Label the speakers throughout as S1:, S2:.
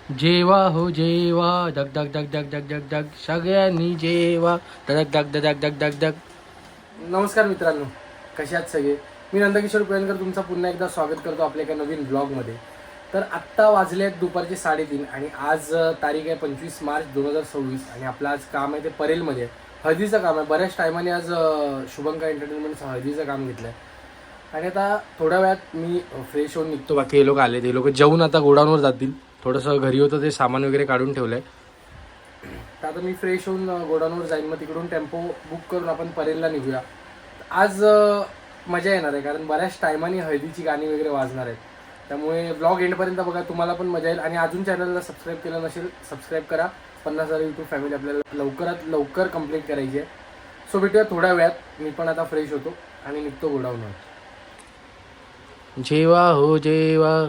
S1: जेवा हो जेवा धक धक धक धक धक धक धक सगळ्यांनी जेवा धक धक धक धक धक धक. नमस्कार मित्रांनो, कसे आहात सगळे? मी नंदकिशोर कुळेकर तुमचं पुन्हा एकदा स्वागत करतो आपल्या एका नवीन ब्लॉगमध्ये. तर आत्ता वाजले आहेत दुपारचे 3:30 आणि आज तारीख आहे 25 मार्च 2026 आणि आपलं आज काम आहे ते परेलमध्ये हळदीचं काम आहे. बऱ्याच टायमाने आज शुभंकर एंटरटेनमेंटचं हळदीचं काम घेतलं आहे आणि आता थोड्या वेळात मी फ्रेश होऊन निघतो. बाकी हे लोक आले, ते लोक जेवून आता गोडाऊनवर जातील. थोडंसं घरी होतं ते सामान वगैरे काढून ठेवलं आहे. तर आता मी फ्रेश होऊन गोडाऊनवर जाईन, मग तिकडून टेम्पो बुक करून आपण परेलला निघूया. आज मजा येणार आहे कारण बऱ्याच टायमाने हळदीची गाणी वगैरे वाजणार आहेत. त्यामुळे ब्लॉग एंडपर्यंत बघा, तुम्हाला पण मजा येईल. आणि अजून चॅनलला सबस्क्राईब केलं नसेल सबस्क्राईब करा. 50,000 यूट्यूब फॅमिली आपल्याला लवकरात लवकर कंप्लीट करायची आहे. सो भेटूया थोड्या वेळात. मी पण आता फ्रेश होतो आणि निघतो गोडाऊनवर. जेवा हो जेवा.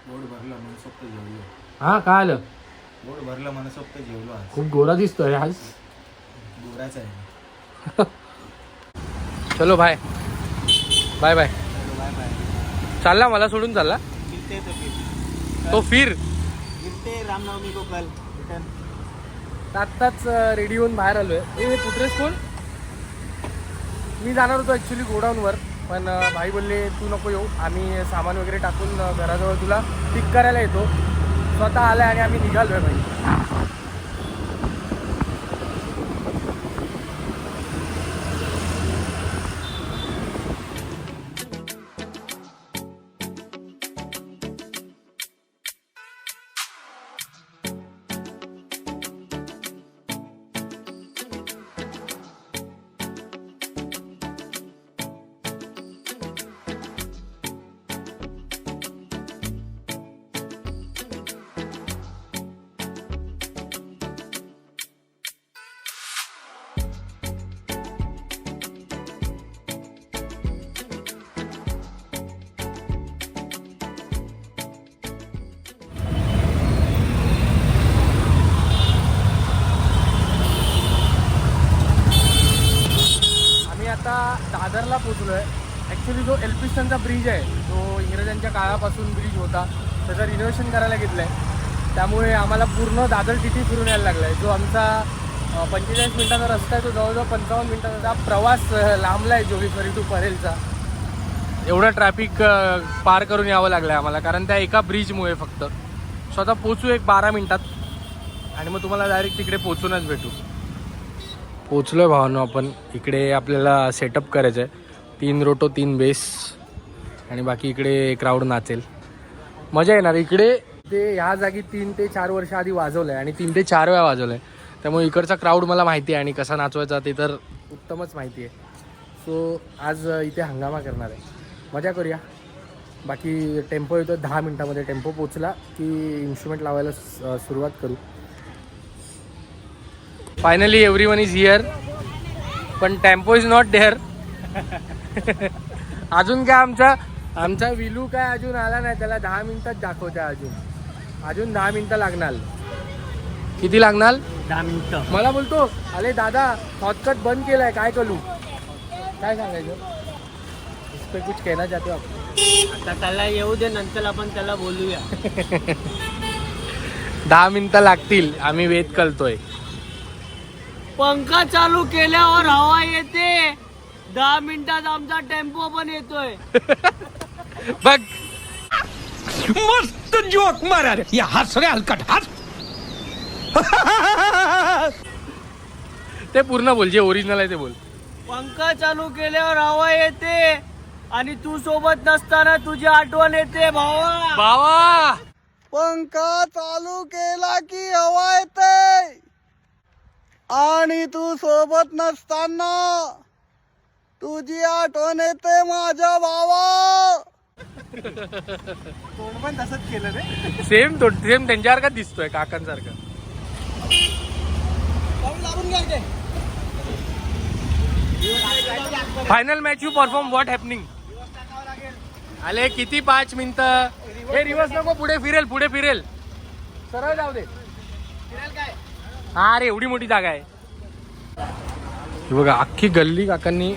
S2: गोड भरलं मनसोक्त जेवलो.
S1: हा काय आलं?
S2: गोड भरलं मनसोक्त जेवलो. आज
S1: खूप गोरा दिसतोय आज.
S2: गोराच आहे.
S1: चलो bye bye bye.
S2: Bye bye.
S1: चालला मला सोडून चालला
S2: मिलते तो फिर.
S1: तो फिर.
S2: मिलते रामनवमी को कल रिटर्न.
S1: आत्ताच रेडी होऊन बाहेर आलोय. हे पुत्रेस कोण? मी जाणार होतो ॲक्च्युली गोडाऊनवर, पण भाई बोलले तू नको येऊ, आम्ही सामान वगैरे टाकून घराजवळ तुला पिक करायला येतो. स्वतः आलाय आणि आम्ही निघालोय भाई. आता दादरला पोचलो आहे. ॲक्च्युली जो एल्फिस्टनचा ब्रिज आहे, जो इंग्रजांच्या काळापासून ब्रिज होता, त्याचं रिनोव्हेशन करायला घेतलं आहे. त्यामुळे आम्हाला पूर्ण दादर सिटी फिरून यायला लागला आहे. जो आमचा 45 मिनिटाचा रस्ता आहे तो जवळजवळ 55 मिनिटाचा प्रवास लांबला आहे जोगेश्वरी टू परेलचा. एवढं ट्रॅफिक पार करून यावं लागलं आहे आम्हाला, कारण त्या एका ब्रिजमुळे. फक्त स्वतः पोचू एक 12 मिनिटात आणि मग तुम्हाला डायरेक्ट तिकडे पोचूनच भेटू. पोचलो आहे भावांनो आपण. इकडे आपल्याला सेटअप करायचं आहे. 3 रोटो 3 बेस आणि बाकी इकडे क्राऊड नाचेल. मजा येणार इकडे. ते ह्या जागी 3 ते 4 वर्ष आधी वाजवलं आहे आणि 3 ते 4 वेळा वाजवलं आहे. त्यामुळे इकडचा क्राऊड मला माहिती आहे आणि कसा नाचवायचा ते तर उत्तमच माहिती आहे. सो आज इथे हंगामा करणार आहे, मजा करूया. बाकी टेम्पो येतो 10 मिनटामध्ये. टेम्पो पोचला की इन्स्ट्रुमेंट लावायला सुरुवात करू. फायनली एव्हरीवन इज हिअर, पण टेम्पो इज नॉट देअर. अजून काय आमचा विलू काय अजून आला नाही. त्याला 10 मिनिटात दाखवते. अजून 10 मिनिटं लागणार. किती लागणार?
S2: 10 मिनिटं.
S1: मला बोलतो अरे दादा शॉर्टकट बंद केलाय, काय करू? काय सांगायचं? इस पे कुछ कहना चाहते हो आप?
S2: आता त्याला येऊ दे, नंतर आपण त्याला बोलूया.
S1: 10 मिनिटं लागतील. आम्ही वेट करतोय.
S2: पंखा चालू केल्यावर हवा येते. 10 मिनिटात आमचा टेम्पो पण येतोय.
S1: बघ
S3: मस्त जोक मारा रे. या हस रे हलकट हस.
S1: ते पूर्ण बोल, जे ओरिजिनल आहे ते बोल.
S2: पंखा चालू केल्यावर हवा येते आणि तू सोबत नसताना तुझी आठवण येते भावा.
S1: बाबा
S4: पंखा चालू केला की हवा येते आणि तू सोबत नसताना तुझी आठवण येते माझ्या भावा.
S2: कोण पण तसंच केलं रे.
S1: सेम त्यांच्यासारखा दिसतोय, काकांसारखा. Final match you perform what happening. आले किती 5 मिनिटं. हे रिवर्स नको, पुढे फिरेल. सरळ जाऊ दे. हा रे, एवढी मोठी जागा आहे. बघा अख्खी गल्ली काकांनी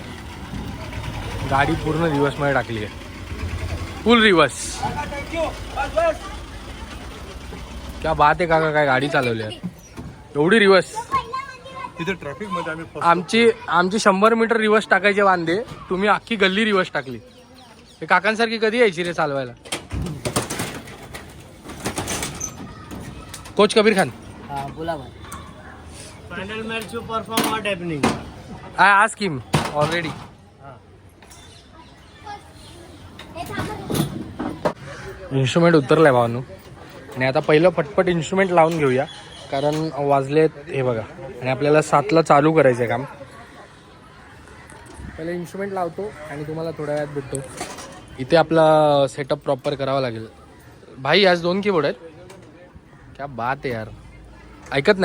S1: गाडी पूर्ण रिवर्समध्ये टाकली आहे, फुल रिवर्स. क्या बात आहे काका, काय गाडी चालवली आहे. एवढी रिवर्स.
S5: तिथे ट्रॅफिक मध्ये आम्ही
S1: आमची 100 मीटर रिवर्स टाकायचे वांदे, तुम्ही अख्खी गल्ली रिवर्स टाकली. हे काकांसारखी कधी यायची रे चालवायला. कोच कबीर खान,
S2: हा बोला भाई. Final match you perform what happening.
S1: I ask him already. Instrument उतरलाय भावांनो, आणि आता पहिलं पटपट इन्स्ट्रुमेंट लावून घेऊया, कारण वाजलेत हे बघा, आणि आपल्याला 7ला चालू करायचं आहे काम. पहिलं इन्स्ट्रुमेंट लावतो आणि तुम्हाला थोड्या वेळात भेटतो. इथे आपला सेटअप प्रॉपर करावा लागेल. भाई आज 2 कीबोर्ड आहेत. क्या बात आहे यार. ऐकत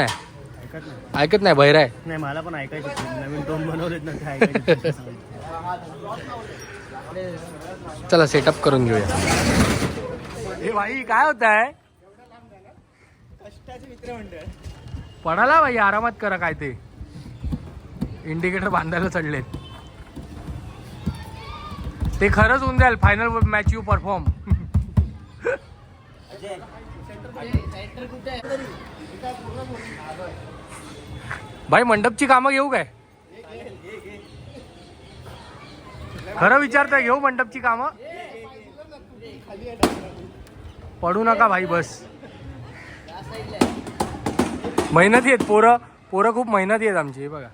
S1: नाही बहिरा आहे.
S2: नाही मला पण ऐकायचं, नवीन टोन बनवलेत ना ते ऐकायचं.
S1: चला सेटअप करून घेऊया. हे भाई काय होत आहे. पडाला भाई, आरामात करा. काय ते इंडिकेटर बांधायला चढलेत. ते खरंच होऊन जाईल फायनल मॅच यू परफॉर्म. भाई मंडपची कामं घेऊ काय. खरं विचारताय, घेऊ मंडपची कामं. पडू नका भाई, बस. मेहनती आहेत पोरं खूप मेहनती आहेत आमची. हे बघा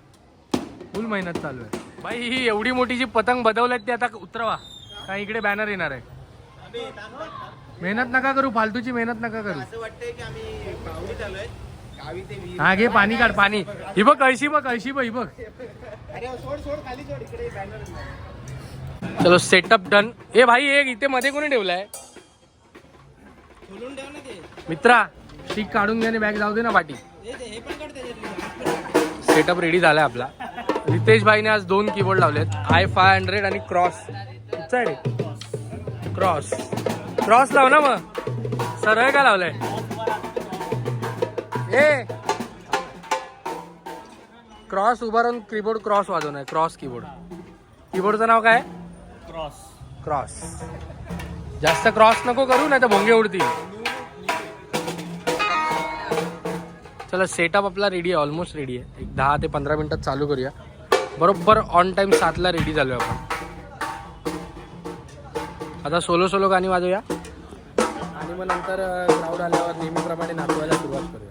S1: फुल मेहनत चालू आहे. भाई ही एवढी मोठी जी पतंग बदवल्यात ती आता उतरवा, का इकडे बॅनर येणार आहे. मेहनत नका करू, फालतूची मेहनत नका करू. हा घे पाणी काढ, पाणी. ही बघ कळशी बघ, ही बघ. चलो सेटअप डन. ए भाई एक इथे मध्ये कोणी ठेवलाय मित्रा. शीक काढून घ्या, बॅग जाऊ दे ना पाठी. सेटअप रेडी झालाय आपला. रितेश भाईने आज 2 कीबोर्ड लावलेत, i500 आणि क्रॉस. क्रॉस लाव ना मग, सरळ का लावलाय. ए क्रॉस उभा राहून कीबोर्ड क्रॉस वाजवणार. क्रॉस कीबोर्डचं नाव काय. क्रॉस. जास्त क्रॉस नको करू, नाही तर भोंगे उडतील. चला सेटअप आपला रेडी आहे, ऑलमोस्ट रेडी आहे. एक 10 ते 15 मिनिटात चालू करूया. बरोबर ऑन टाइम 7ला रेडी झालो आपण. आता सोलो गाणी वाजवूया आणि मग नंतर क्राऊड आल्यावर नेहमीप्रमाणे नाचवायला सुरुवात करूया.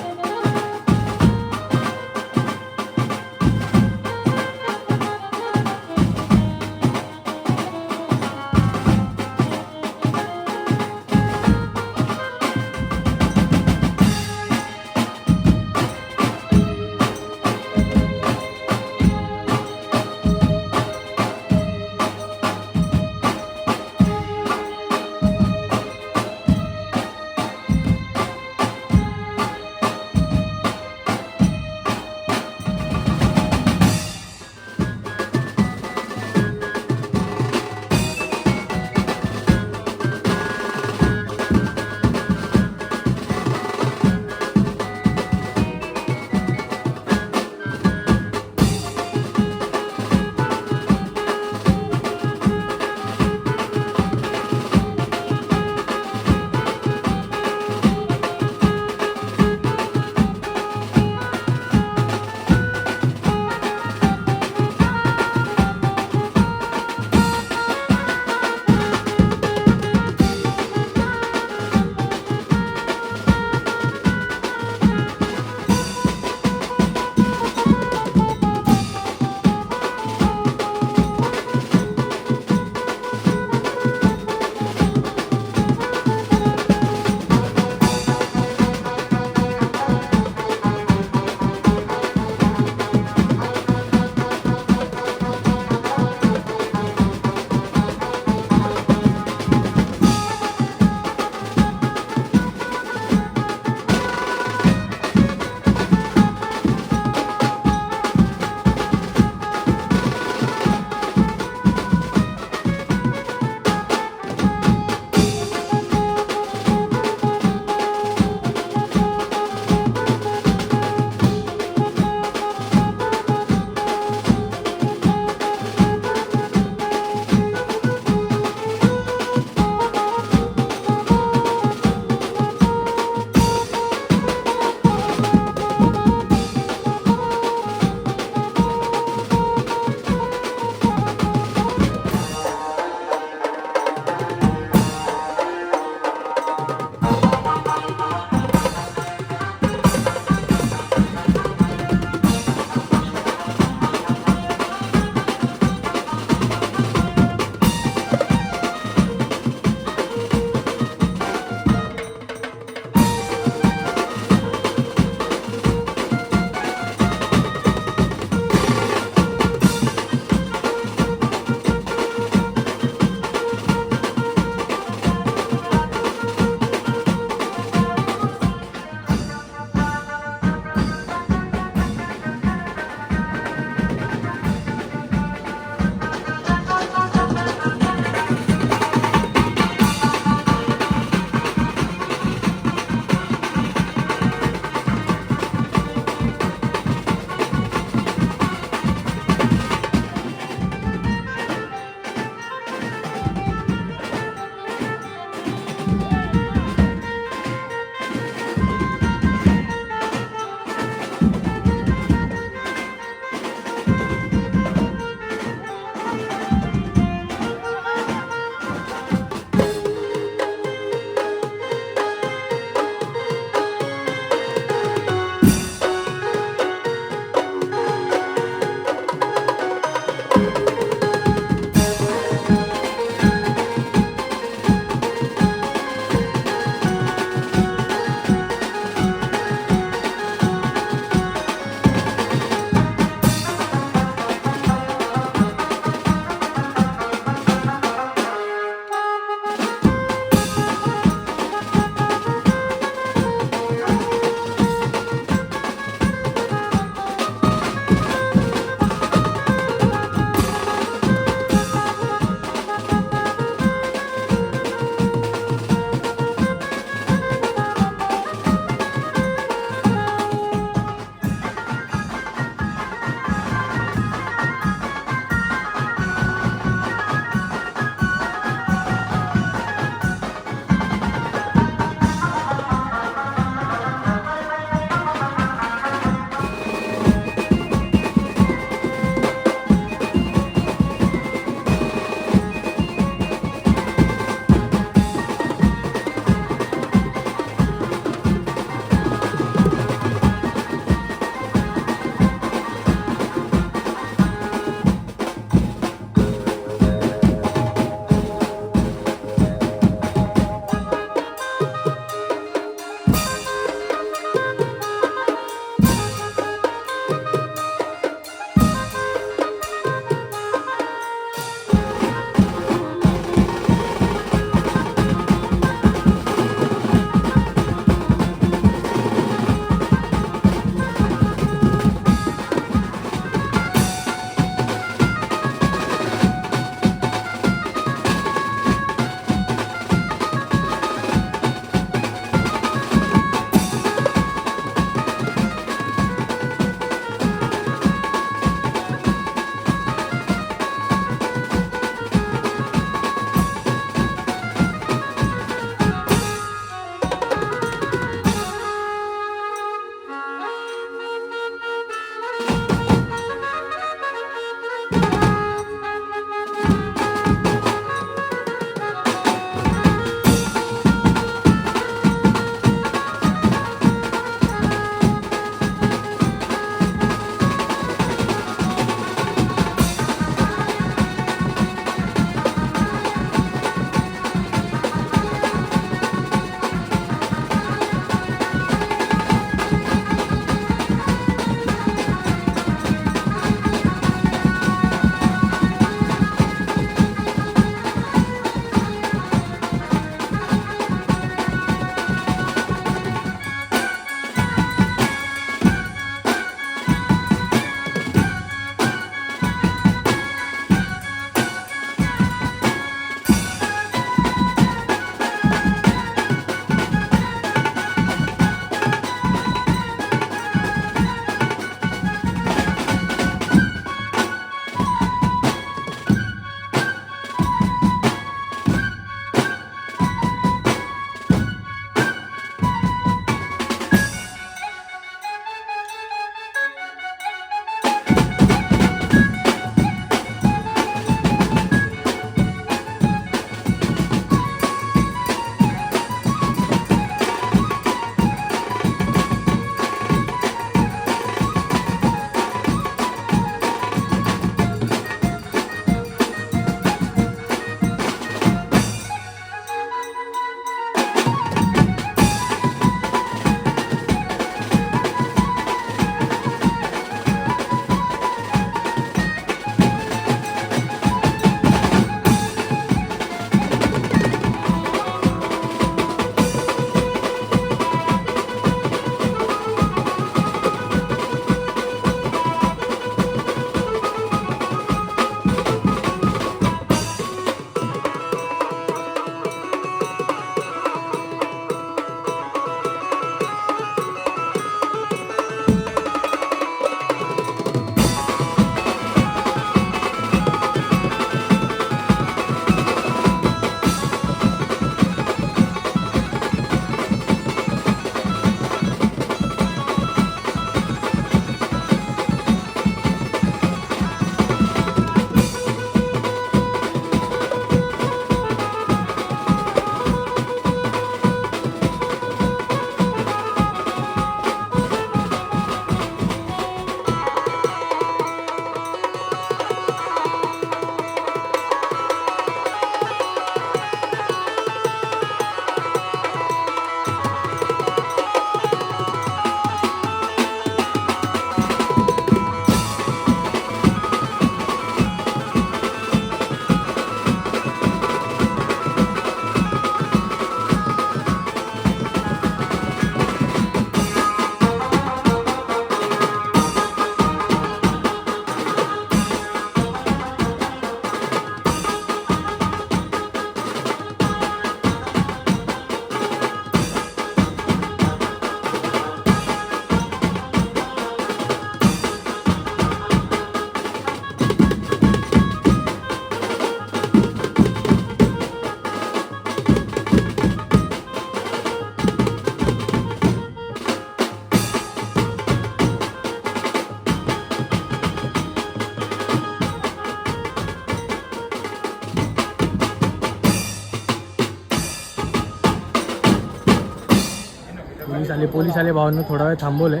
S1: पोलीस आले भावांना थोडा वेळ थांबवलंय.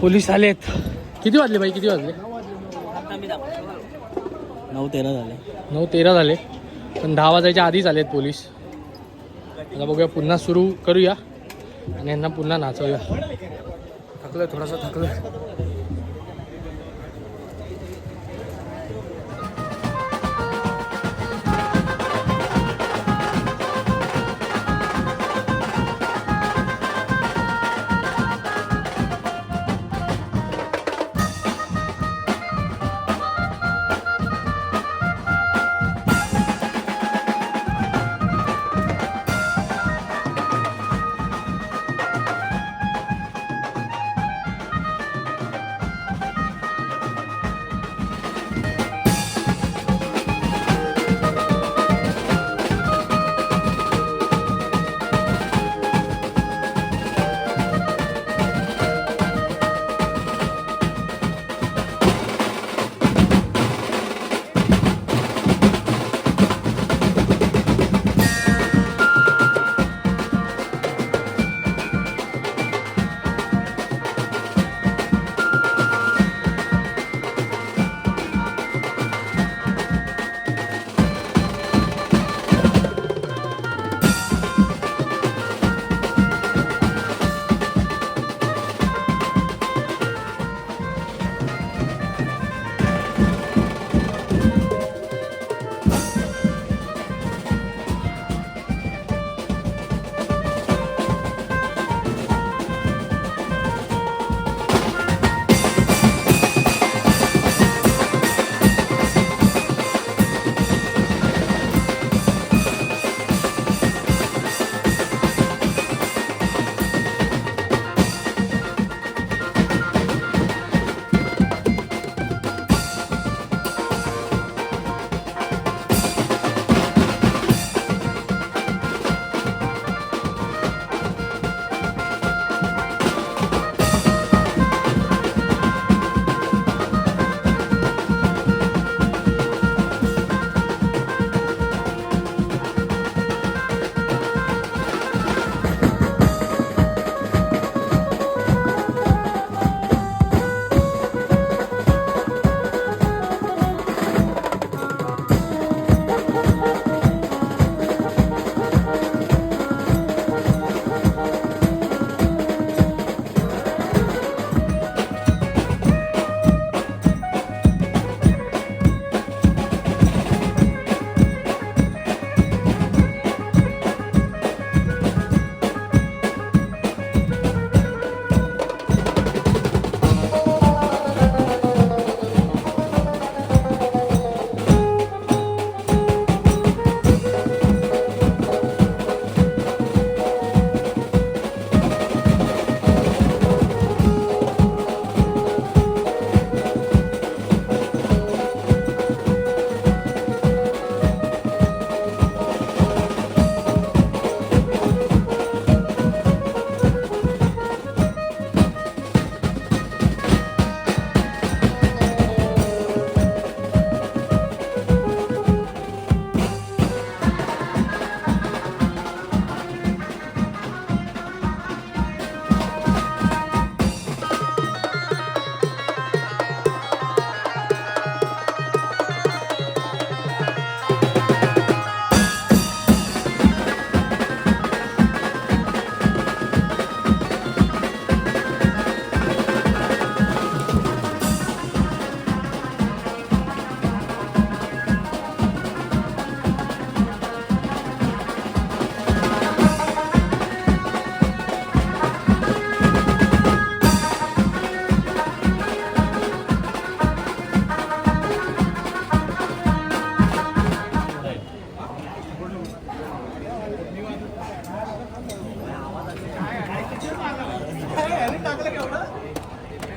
S1: पोलीस आलेत. किती वाजले बाई, किती वाजले?
S2: 9:13 झाले.
S1: 9:13 झाले, पण 10 वाजायच्या आधीच आलेत पोलीस. आता बघूया, पुन्हा सुरू करूया आणि यांना पुन्हा नाचवूया. थकलं, थोडासा थकलं.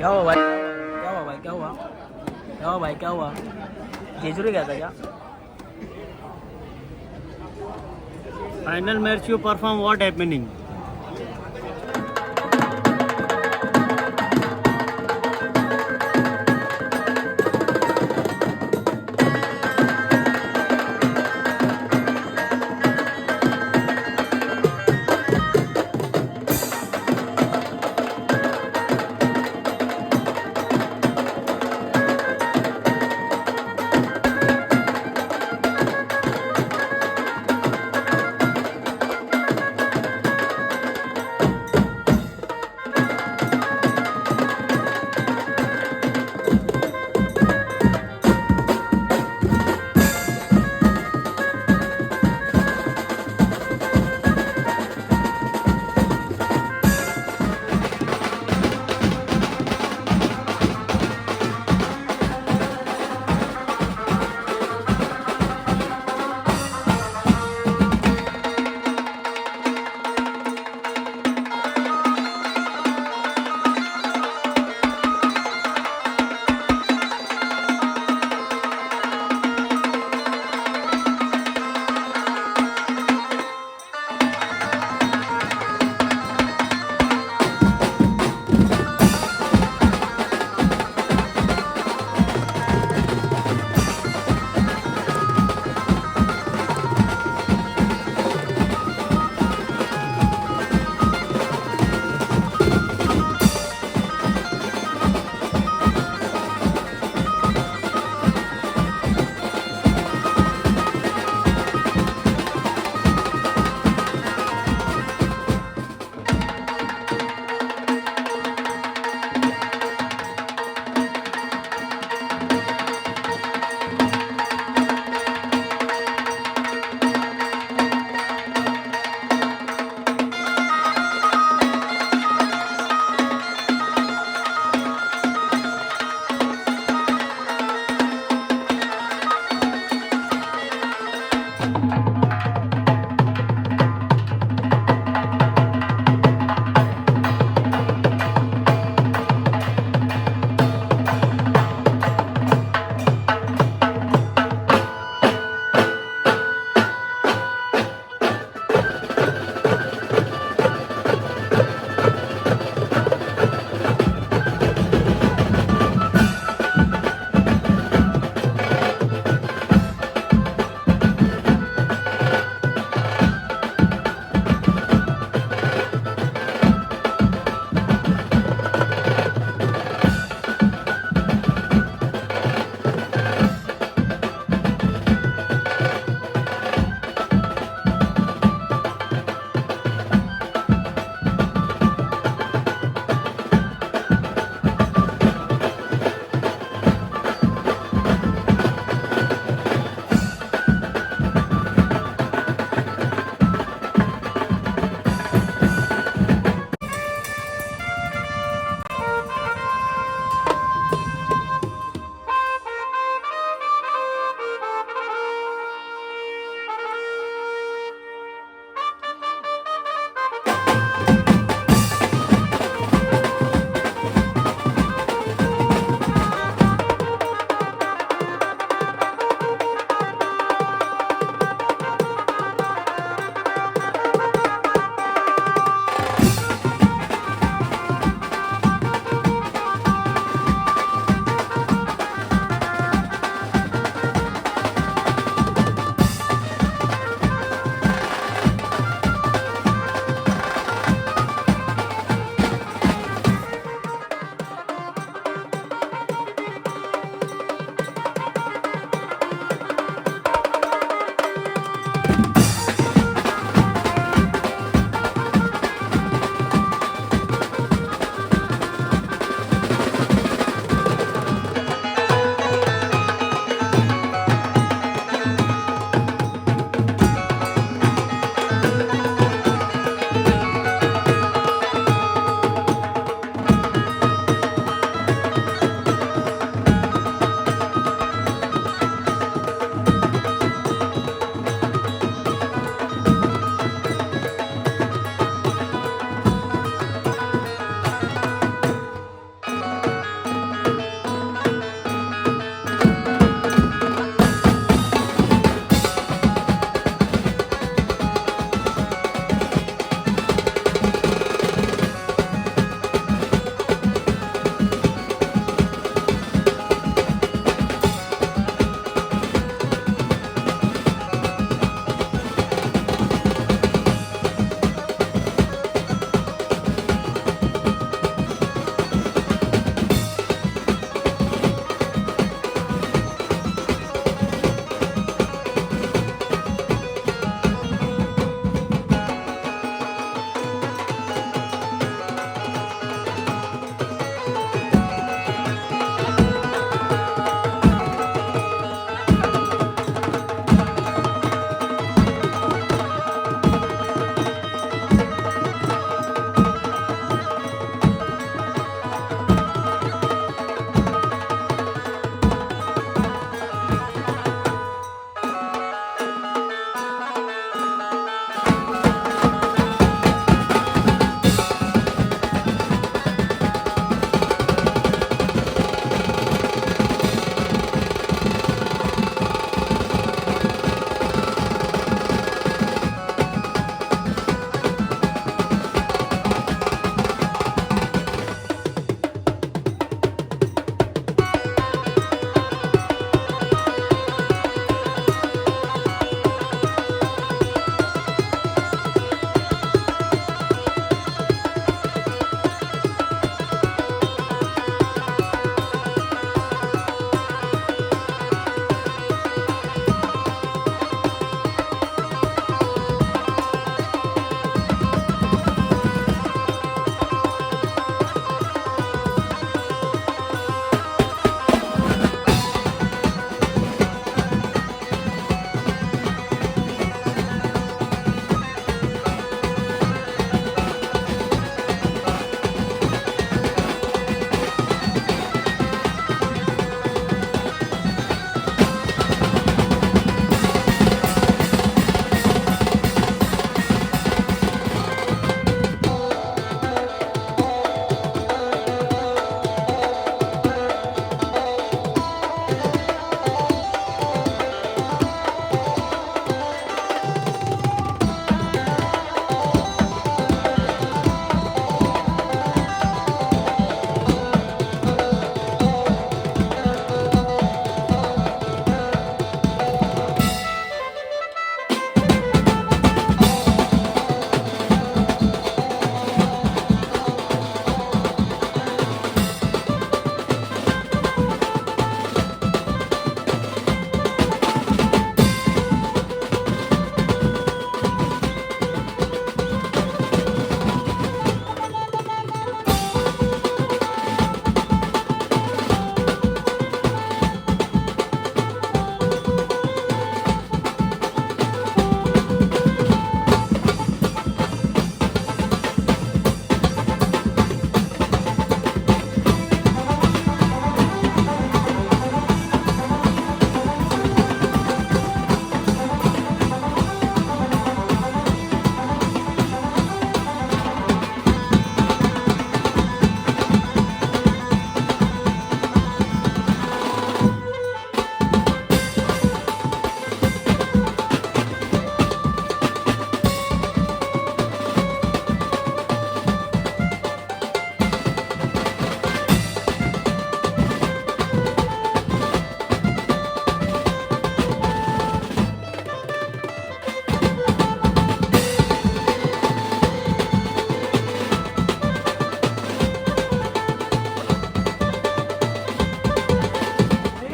S2: क्या हुआ भाई, क्या हुआ भाई, क्या हुआ, क्या हुआ भाई, क्या हुआ? जेजुरी गया था क्या? Final match you perform, what happening?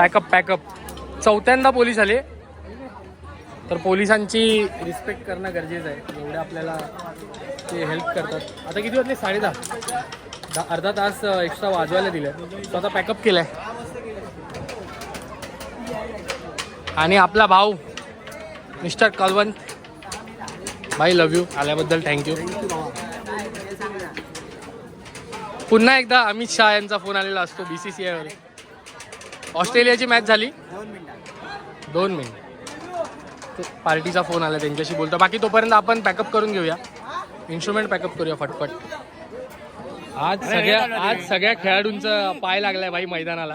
S1: Pack up चौथ्यांदा पोलीस आले, तर पोलिसांची रिस्पेक्ट करणं गरजेचं आहे. एवढे आपल्याला ते हेल्प करतात. आता किती वाजले? 10:30. अर्धा तास एक्स्ट्रा वाजवायला दिलं. तो आता पॅकअप केलं आहे. आणि आपला भाऊ मिस्टर कलवंत भाई, लव्ह यू. आल्याबद्दल थँक्यू. पुन्हा एकदा अमित शहा यांचा फोन आलेला असतो BCCI वर. ऑस्ट्रेलियाची मॅच झाली 2 मिनिट. पार्टीचा फोन आला, त्यांच्याशी बोलतो. बाकी तोपर्यंत आपण पॅकअप करून घेऊया, इन्स्ट्रुमेंट पॅकअप करूया फटफट. आज सगळ्या खेळाडूंचा पाय लागलाय भाई मैदानाला.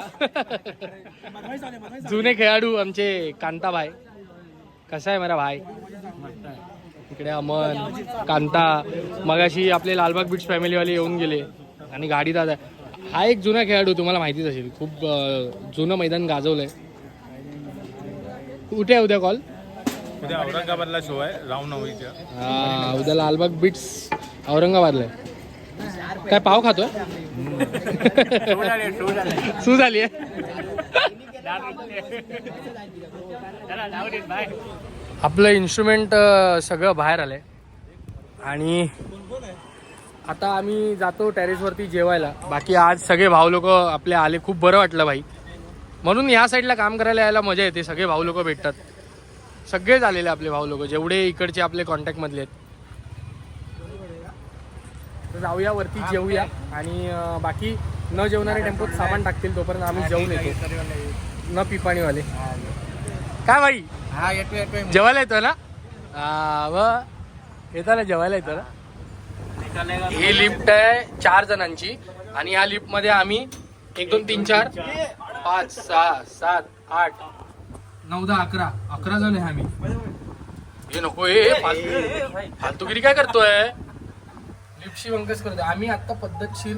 S1: जुने खेळाडू आमचे कांता भाई. कसा आहे मेरा भाई? इकडे अमन, कांता, मगाशी आपले लालबाग बीट्स फॅमिलीवाले येऊन गेले. आणि गाडी दादा हा एक जुना खेळाडू, तुम्हाला माहितीच असेल. खूप जुनं मैदान गाजवलंय. कुठे आहे उद्या कॉल?
S5: उद्या औरंगाबादला शो आहे रामनवमीच्या.
S1: हा, उद्या लालबाग बीट्स औरंगाबादला आहे. काय पाव खातोय? सू झाली आहे. आपलं इन्स्ट्रुमेंट सगळं बाहेर आलंय आणि आता आम्ही जातो टेरेसवरती जेवायला. बाकी आज सगळे भाऊ लोक आपले आले, खूप बरं वाटलं भाई. म्हणून या साईडला काम करायला यायला मजा येते. सगळे भाऊ लोक भेटतात. सगळेच आलेले आपले भाऊ लोक, जेवढे इकडचे आपले कॉन्टॅक्टमधले आहेत. तर जाऊया वरती, जेवूया. आणि बाकी न जेवणारे टेम्पोत सामान टाकतील, तोपर्यंत आम्ही जेवून येतो. न पिपाणीवाले काय भाई?
S4: हा, येतो.
S1: जेवायला येतो ना? येतो ना, जेवायला येतो ना. ही लिफ्ट आहे 4 जणांची आणि या लिफ्ट मध्ये आम्ही 1 2 3 4 5 6 7 8 9 10 11 जण आहे आम्ही. हे नको, फालतूगिरी काय करतोय? लिफ्टशी वंकस करतोय. आम्ही आता पद्धतशीर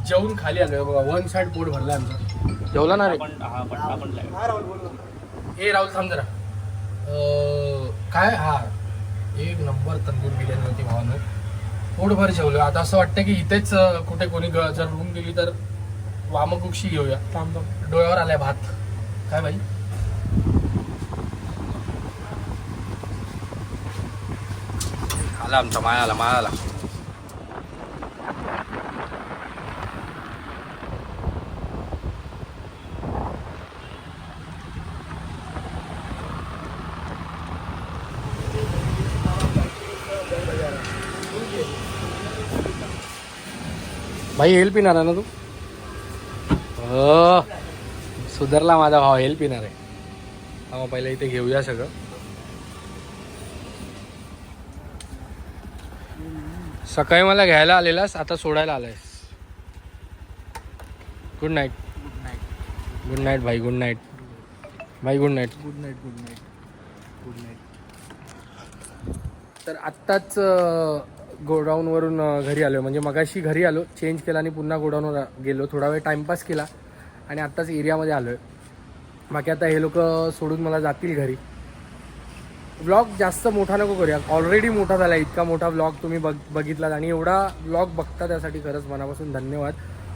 S1: जेवून खाली आलोय बघा. 1 साइड पोट भरला आमचं. जेवला ना रे? हे राहुल थांब जरा. काय हा 1 नंबर तंदूर बिर्याणी होती भावानं. पोटभर जेवलो. आता असं वाटतं की इथेच कुठे कोणी जर रूम गेली तर वामकुक्षी घेऊया. डोळ्यावर आलाय भात. काय भाई? आला आमचा माळाला. भाई हेल्प पिणार आहे ना तू? सुधरला माझा भाव, हेल्प पिणार आहे. हा, पहिला इथे घेऊया सगळं. सकाळी मला घ्यायला आलेलास, आता सोडायला आलायस. Good night. गुड नाईट भाई. गुड नाईट भाई. Good night. तर आत्ताच गोडाऊनवरून घरी आलो. म्हणजे मगाशी घरी आलो, चेंज केला आणि पुन्हा गोडाऊनवर गेलो. थोडा वेळ टाईमपास केला आणि आत्ताच एरियामध्ये आलो आहे. बाकी आता हे लोक सोडून मला जातील घरी. व्लॉग जास्त मोठा नको करूया, ऑलरेडी मोठा झाला. इतका मोठा व्लॉग तुम्ही बघितलात आणि एवढा व्लॉग बघता त्यासाठी खरंच मनापासून धन्यवाद.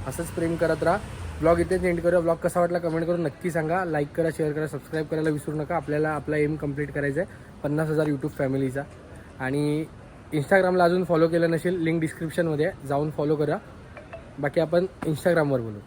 S1: असंच प्रेम करत राहा. व्लॉग इथेच एंड करूया. व्लॉग कसा वाटला कमेंट करून नक्की सांगा. लाईक करा, शेअर करा, सबस्क्राईब करायला विसरू नका. आपल्याला आपला एम कंप्लीट करायचा आहे 50,000 यूट्यूब फॅमिलीचा. आणि इंस्टाग्रामला अजून फॉलो केलं नसेल, लिंक डिस्क्रिप्शनमध्ये जाऊन फॉलो करा. बाकी आपण इंस्टाग्रामवर बोलू.